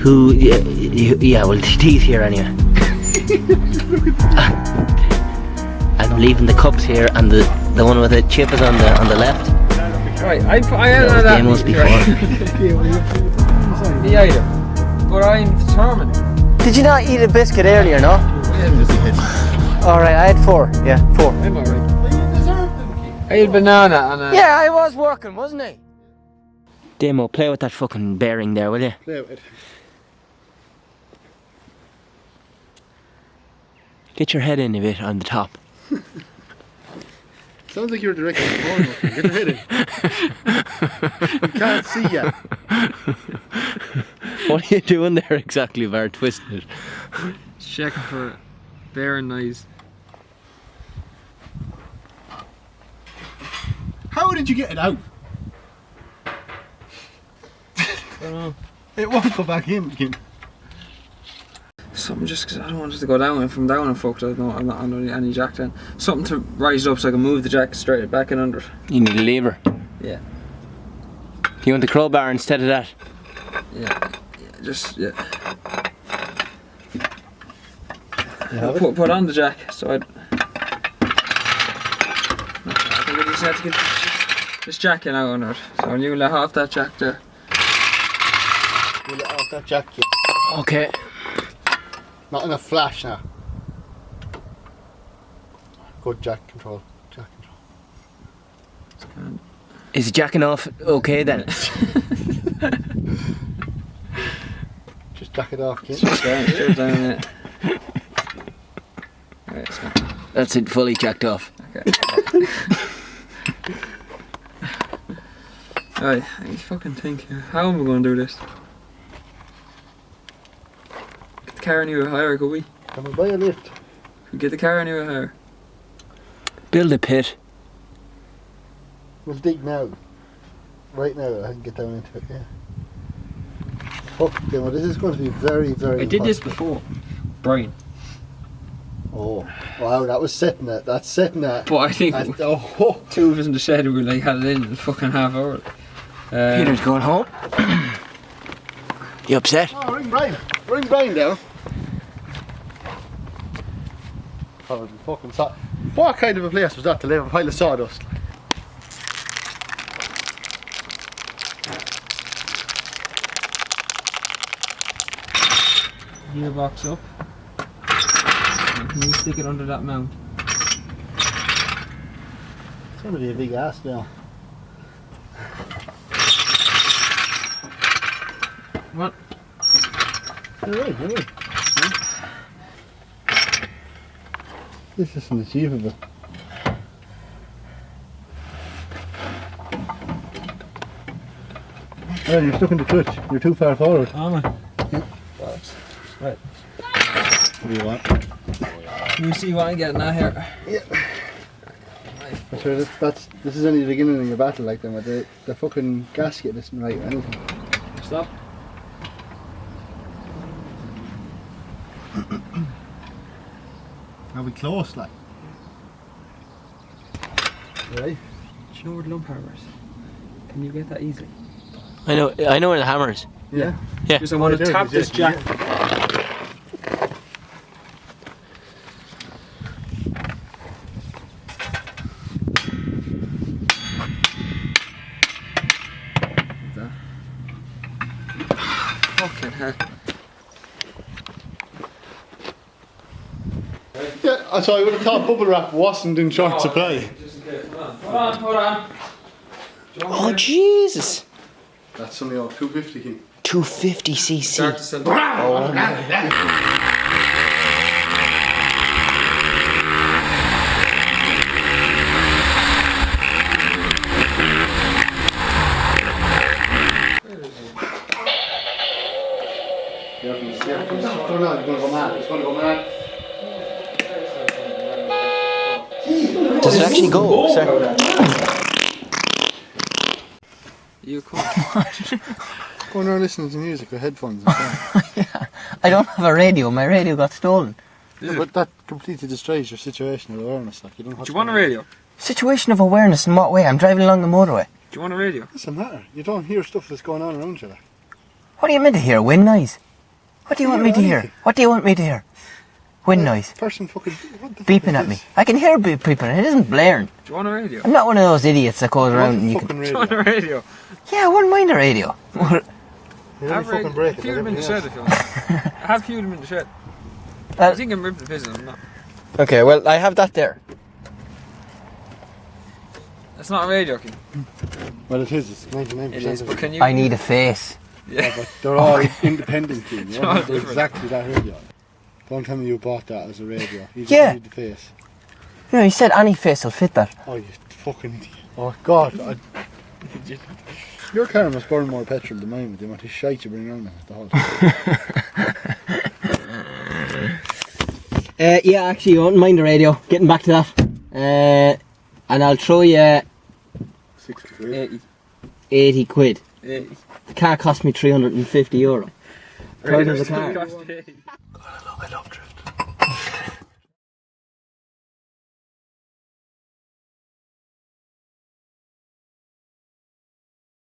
Yeah, well, tea's here anyway. And I'm leaving the cups here, and the one with the chip is on the left. Right, I had that must be right. Me either. But I'm determined. Did you not eat a biscuit earlier, no? Alright, I had 4. Yeah, 4. I'm alright. I had banana and a... Yeah, I was working, wasn't I? Demo, play with that fucking bearing there, will you? Play with it. Get your head in a bit on the top. Sounds like you're directing the phone. Get your head in. You can't see yet. What are you doing there exactly, Bar? Twisting it. Checking for bearing noise. How did you get it out? I don't know. It won't go back in again. Something just because I don't want it to go down. If I'm down and fucked, I'm not under any jack then. Something to rise it up so I can move the jack straight back and under it. You need a lever. Yeah. You want the crowbar instead of that? Yeah. Put on the jack so I think I just have to get this jack in out under it. So when you let off that jack there. You let off that jack, yeah. Okay. Not in a flash now. Good jack control. Is jacking off okay then? Just jack it off, kid. Straight down it. Right, it's gone. That's it, fully jacked off. Okay. Right, I fucking think, how am I going to do this? Get the car anywhere higher, could we? Can we buy a lift? Could we get the car anywhere higher? Build a pit. We'll dig now. Right now, I can get down into it, yeah. Fuck, Demo, this is going to be very, very I did this impossible. before. Brian. Oh, wow, that was setting it. That's setting it. But I think Oh, two of us in the shed we like had it in fucking half hour. Peter's going home. You upset? oh, ring Brian. Ring Brian down. Probably fucking what kind of a place was that to leave a pile of sawdust? Gearbox up. And can you stick it under that mount? It's going to be a big ass now. What? You're right. This isn't achievable. Oh, you're stuck in the clutch. You're too far forward. Am I? Yeah. Right. What do you want? Can you see what I'm getting at here? Yeah. Sure, this is only the beginning of your battle, like them. The fucking gasket isn't right or anything. Stop. Are we close, like? Right. Do you know where the lump hammer is? Can you get that easily? I know where the hammer is. Yeah. Yeah. Because I want to tap this jack. Fucking hell. Yeah, so I would have thought bubble wrap wasn't in short supply. Hold on. Oh Jesus! That's only all 250 king. 250 cc. Start to send. It's going to go mad. It's going to go mad. Does it actually go, sir? You come. Going around listening to music with headphones and stuff. Yeah. I don't have a radio. My radio got stolen. Yeah, but that completely destroys your situational awareness. Like, you don't have Do you want a radio? Situation of awareness in what way? I'm driving along the motorway. Do you want a radio? Doesn't matter. You don't hear stuff that's going on around you. Like. What are you meant to hear? Wind noise? What do you want me to hear? What do you want me to hear? Wind noise. Person fucking what the Beeping fuck at is me. this? I can hear beeping. It isn't blaring. Do you want a radio? I'm not one of those idiots that goes You around want and a you fucking can... Do you want a radio. radio? Yeah, I wouldn't mind a radio. You Have only fucking break it. few of them in the everything shed else. if you want. I have few of them in the shed. Uh, I think I'm ripping the piss on them. No. Okay, well, I have that there. It's not a radio, King. Well, it is. It's 99%. It is, of but it. can you... I need a face. Yeah, but they're all independent things. You all know, they're different. exactly that radio. Don't tell me you bought that as a radio. You just Yeah. need the face. You know, he said any face will fit that. Oh, you fucking idiot. Oh, God. Your car must burn more petrol than mine with the amount of shite you bring around at the house. Yeah, actually, you won't mind the radio. Getting back to that. And I'll throw you 60 quid. 80. 80 quid. 80. The car cost me €350. Price of the car. Cost 80. I love drift.